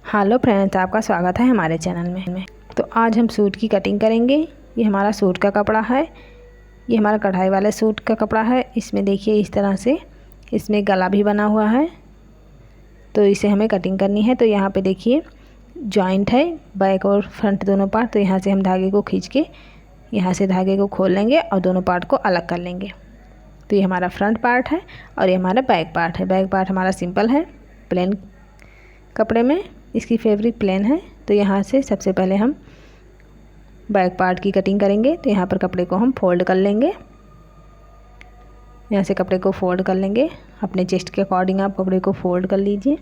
Hello friends, आपका स्वागत है हमारे चैनल में। तो आज हम सूट की कटिंग करेंगे। ये हमारा सूट का कपड़ा है, ये हमारा कढ़ाई वाले सूट का कपड़ा है। इसमें देखिए इस तरह से इसमें गला भी बना हुआ है, तो इसे हमें कटिंग करनी है। तो यहाँ पे देखिए जॉइंट है, बैक और फ्रंट दोनों पार्ट। तो यहाँ से हम धागे को खींच के यहाँ से धागे को खोल लेंगे और दोनों पार्ट को अलग कर लेंगे। तो ये हमारा फ्रंट पार्ट है और ये हमारा बैक पार्ट है। बैक पार्ट हमारा सिंपल है, प्लेन कपड़े में इसकी फैब्रिक प्लेन है। तो यहाँ से सबसे पहले हम बैक पार्ट की कटिंग करेंगे। तो यहाँ पर कपड़े को हम फोल्ड कर लेंगे, यहाँ से कपड़े को फोल्ड कर लेंगे। अपने चेस्ट के अकॉर्डिंग आप कपड़े को फोल्ड कर लीजिए।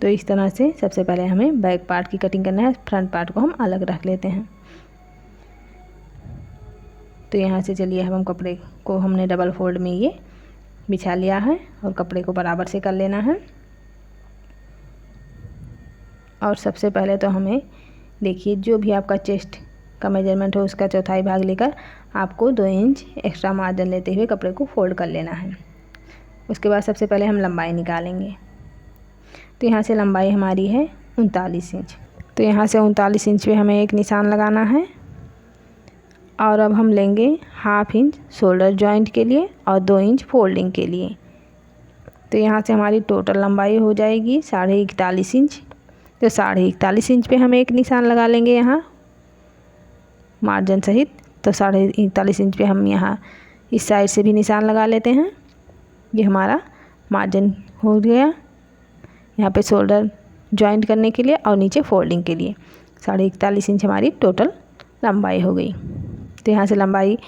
तो इस तरह से सबसे पहले हमें बैक पार्ट की कटिंग करना है, फ्रंट पार्ट को हम अलग रख लेते हैं। तो यहाँ से चलिए हम कपड़े को हमने डबल फोल्ड में ये बिछा लिया है और कपड़े को बराबर से कर लेना है। और सबसे पहले तो हमें देखिए जो भी आपका चेस्ट का मेजरमेंट हो उसका चौथाई भाग लेकर आपको 2 इंच एक्स्ट्रा मार्जिन लेते हुए कपड़े को फोल्ड कर लेना है। उसके बाद सबसे पहले हम लंबाई निकालेंगे। तो यहाँ से लंबाई हमारी है 39 इंच। तो यहाँ से 39 इंच पे हमें एक निशान लगाना है। और अब हम लेंगे 1/2 इंच शोल्डर जॉइंट के लिए और 2 इंच फोल्डिंग के लिए। तो यहाँ से हमारी टोटल लंबाई हो जाएगी 41.5 इंच। तो 41.5 इंच पे हम एक निशान लगा लेंगे यहाँ मार्जिन सहित। तो 41.5 इंच पे हम यहाँ इस साइड से भी निशान लगा लेते हैं। ये हमारा मार्जिन हो गया यहाँ पे शोल्डर जॉइंट करने के लिए और नीचे फोल्डिंग के लिए। 41.5 इंच हमारी टोटल लंबाई हो गई। तो यहाँ से लंबाई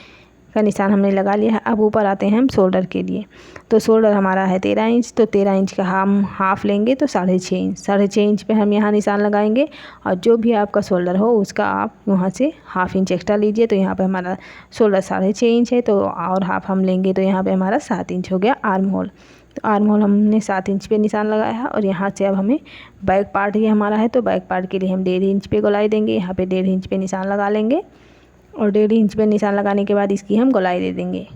का निशान हमने लगा लिया है। अब ऊपर आते हैं हम शोल्डर के लिए। तो शोल्डर हमारा है 13 इंच। तो 13 इंच का हम हाफ लेंगे तो 6.5 इंच। 6.5 इंच पे हम यहाँ निशान लगाएंगे और जो भी आपका शोल्डर हो उसका आप वहाँ से 1/2 इंच एक्स्ट्रा लीजिए। तो यहाँ पे हमारा शोल्डर 6.5 इंच है, तो और हाफ हम लेंगे तो यहाँ पे हमारा 7 इंच हो गया आर्म होल। तो आर्म होल हमने 7 इंच पे निशान लगाया है। और यहाँ से अब हमें बैक पार्ट ये हमारा है, तो बैक पार्ट के लिए हम 1.5 इंच पे गोलाई देंगे। यहाँ पे 1.5 इंच पे निशान लगा लेंगे और 1.5 इंच पे निशान लगाने के बाद इसकी हम गोलाई दे देंगे।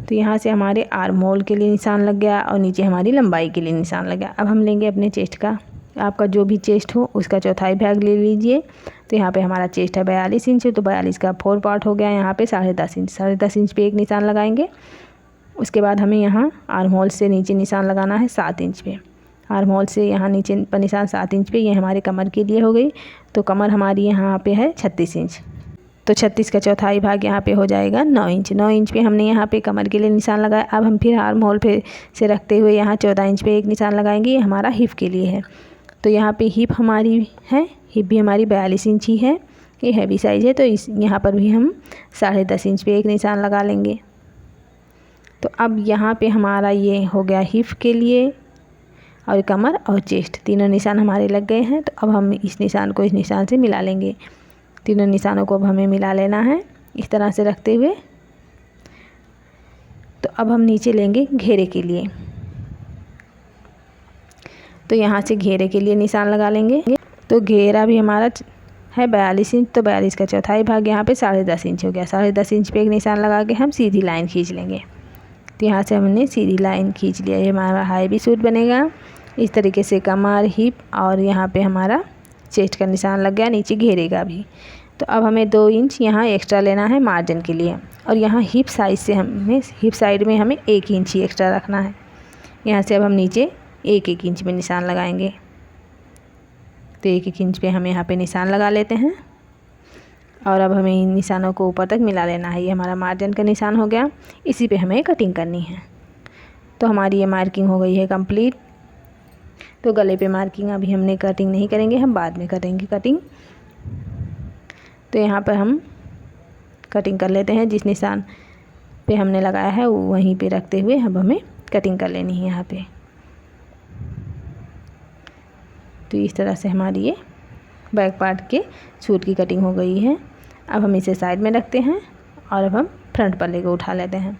तो यहाँ से हमारे आर्म होल के लिए निशान लग गया और नीचे हमारी लंबाई के लिए निशान लग गया। अब हम लेंगे अपने चेस्ट का, आपका जो भी चेस्ट हो उसका चौथाई भाग ले लीजिए। तो यहाँ पे हमारा चेस्ट है 42 इंच, तो 42 का 4 पार्ट हो गया। यहाँ पे 10.5 इंच, 10.5 इंच पे एक निशान लगाएंगे। उसके बाद हमें यहाँ आर्म होल से नीचे निशान लगाना है 7 इंच पे। आर्म होल से यहाँ नीचे पर निशान 7 इंच पे, ये हमारे कमर के लिए हो गई। तो कमर हमारी यहाँ पे है 36 इंच। तो 36 का चौथाई भाग यहाँ पे हो जाएगा 9 इंच। 9 इंच पे हमने यहाँ पे कमर के लिए निशान लगाया। अब हम फिर आर्म होल पे से रखते हुए यहाँ 14 इंच पे एक निशान लगाएंगे। ये हमारा हिप के लिए है। तो यहाँ पे हिप हमारी है, हिप भी हमारी 42 इंच ही है, ये हैवी साइज़ है। तो इस यहाँ पर भी हम 10.5 इंच पे एक निशान लगा लेंगे। तो अब यहाँ पे हमारा ये हो गया हिप के लिए और कमर और चेस्ट, तीनों निशान हमारे लग गए हैं। तो अब हम इस निशान को इस निशान से मिला लेंगे। तीनों निशानों को अब हमें मिला लेना है इस तरह से रखते हुए। तो अब हम नीचे लेंगे घेरे के लिए। तो यहाँ से घेरे के लिए निशान लगा लेंगे। तो घेरा भी हमारा है 42 इंच। तो 42 का चौथाई भाग यहाँ पे 10.5 इंच हो गया। 10.5 इंच पे एक निशान लगा के हम सीधी लाइन खींच लेंगे। तो यहाँ से हमने सीधी लाइन खींच लिया। ये हमारा हैवी सूट बनेगा। इस तरीके से कमर, हिप और यहाँ पे हमारा चेस्ट का निशान लग गया, नीचे घेरे का भी। तो अब हमें 2 इंच यहाँ एक्स्ट्रा लेना है मार्जिन के लिए। और यहाँ हिप साइज से हमें हिप साइड में हमें 1 इंच ही एक्स्ट्रा रखना है। यहाँ से अब हम नीचे 1-1 इंच में निशान लगाएंगे। तो 1-1 इंच पे हम यहाँ पे निशान लगा लेते हैं और अब हमें इन निशानों को ऊपर तक मिला लेना है। ये हमारा मार्जिन का निशान हो गया, इसी पे हमें कटिंग करनी है। तो हमारी ये मार्किंग हो गई है कंप्लीट। तो गले पे मार्किंग अभी हमने कटिंग नहीं करेंगे, हम बाद में करेंगे कटिंग। तो यहाँ पर हम कटिंग कर लेते हैं। जिस निशान पे हमने लगाया है वो वहीं पे रखते हुए अब हमें कटिंग कर लेनी है यहाँ पे। तो इस तरह से हमारी ये बैक पार्ट के सूट की कटिंग हो गई है। अब हम इसे साइड में रखते हैं और अब हम फ्रंट पल्ले को उठा लेते हैं।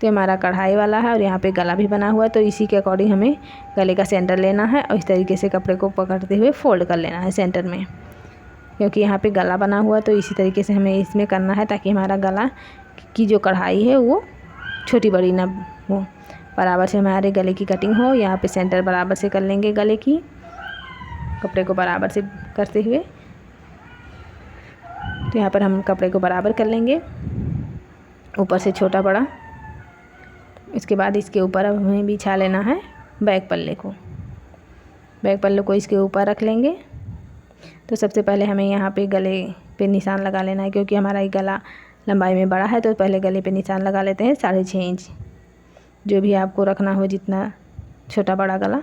तो हमारा कढ़ाई वाला है और यहाँ पे गला भी बना हुआ है। तो इसी के अकॉर्डिंग हमें गले का सेंटर लेना है और इस तरीके से कपड़े को पकड़ते हुए फोल्ड कर लेना है सेंटर में, क्योंकि यहाँ पे गला बना हुआ है। तो इसी तरीके से हमें इसमें करना है ताकि हमारा गला की जो कढ़ाई है वो छोटी बड़ी ना हो। बराबर से हमारे गले की कटिंग हो। यहाँ पे सेंटर बराबर से कर लेंगे गले की, कपड़े को बराबर से करते हुए। तो यहाँ पर हम कपड़े को बराबर कर लेंगे, ऊपर से छोटा बड़ा। इसके बाद इसके ऊपर अब हमें बिछा लेना है बैक पल्ले को। बैक पल्ले को इसके ऊपर रख लेंगे। तो सबसे पहले हमें यहाँ पे गले पे निशान लगा लेना है, क्योंकि हमारा ये गला लंबाई में बड़ा है। तो पहले गले पे निशान लगा लेते हैं 6.5 इंच, जो भी आपको रखना हो, जितना छोटा बड़ा गला।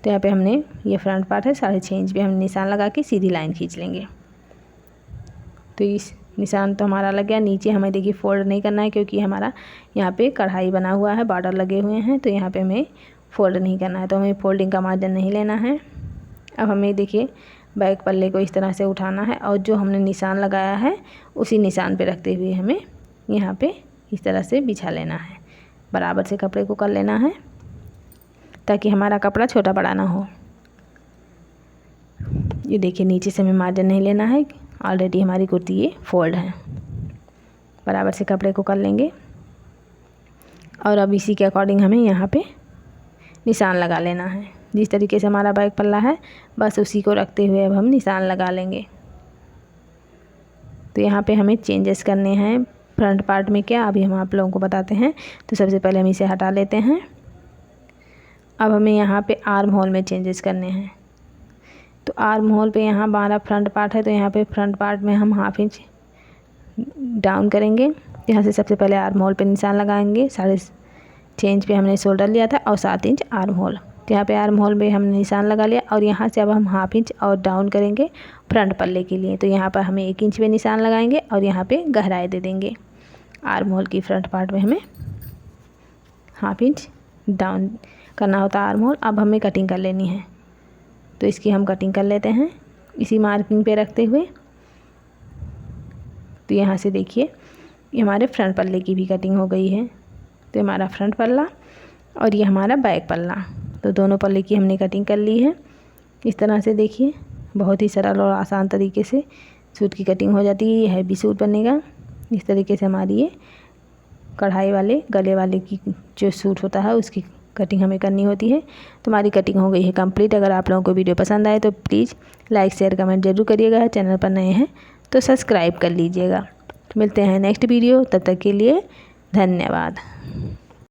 तो यहाँ पे हमने ये फ्रंट पार्ट है 6.5 इंच पे हम निशान लगा के सीधी लाइन खींच लेंगे। तो इस निशान तो हमारा लग गया। नीचे हमें देखिए फोल्ड नहीं करना है, क्योंकि हमारा यहाँ पे कढ़ाई बना हुआ है, बॉर्डर लगे हुए हैं। तो यहाँ पे हमें फोल्ड नहीं करना है, तो हमें फोल्डिंग का मार्जिन नहीं लेना है। अब हमें देखिए बैक पल्ले को इस तरह से उठाना है, और जो हमने निशान लगाया है उसी निशान पे रखते हुए हमें यहाँ पे इस तरह से बिछा लेना है। बराबर से कपड़े को कर लेना है, ताकि हमारा कपड़ा छोटा बड़ा ना हो। ये देखिए नीचे से हमें मार्जिन नहीं लेना है, ऑलरेडी हमारी कुर्ती ये फोल्ड है। बराबर से कपड़े को कर लेंगे, और अब इसी के अकॉर्डिंग हमें यहाँ पे निशान लगा लेना है। जिस तरीके से हमारा बैक पल्ला है, बस उसी को रखते हुए अब हम निशान लगा लेंगे। तो यहाँ पे हमें चेंजेस करने हैं फ्रंट पार्ट में। क्या, अभी हम आप लोगों को बताते हैं। तो सबसे पहले हम इसे हटा लेते हैं। अब हमें यहाँ पे आर्म होल में चेंजेस करने हैं। तो आर्म होल पे यहाँ हमारा फ्रंट पार्ट है, तो यहाँ पे फ्रंट पार्ट में हम 1/2 इंच डाउन करेंगे। यहाँ से सबसे पहले आर्म होल पे निशान लगाएंगे। 6.5 इंच पे हमने शोल्डर लिया था, और 7 इंच आर्म होल। तो यहाँ पे आर्म होल में हमने निशान लगा लिया, और यहाँ से अब हम 1/2 इंच और डाउन करेंगे फ्रंट पल्ले के लिए। तो यहाँ पर हमें 1 इंच पे निशान लगाएंगे, और यहाँ पे गहराई दे देंगे। आर्म होल की फ्रंट पार्ट में हमें 1/2 इंच डाउन करना होता है आर्म होल। अब हमें कटिंग कर लेनी है, तो इसकी हम कटिंग कर लेते हैं इसी मार्किंग पे रखते हुए। तो यहाँ से देखिए ये हमारे फ्रंट पल्ले की भी कटिंग हो गई है। तो हमारा फ्रंट पल्ला और ये हमारा बैक पल्ला, तो दोनों पल्ले की हमने कटिंग कर ली है। इस तरह से देखिए बहुत ही सरल और आसान तरीके से सूट की कटिंग हो जाती है। ये हैवी सूट बनेगा। इस तरीके से हमारी ये कढ़ाई वाले गले वाले की जो सूट होता है उसकी कटिंग हमें करनी होती है। तो हमारी कटिंग हो गई है कंप्लीट। अगर आप लोगों को वीडियो पसंद आए तो प्लीज़ लाइक शेयर कमेंट जरूर करिएगा। चैनल पर नए हैं तो सब्सक्राइब कर लीजिएगा। मिलते हैं नेक्स्ट वीडियो, तब तक के लिए धन्यवाद।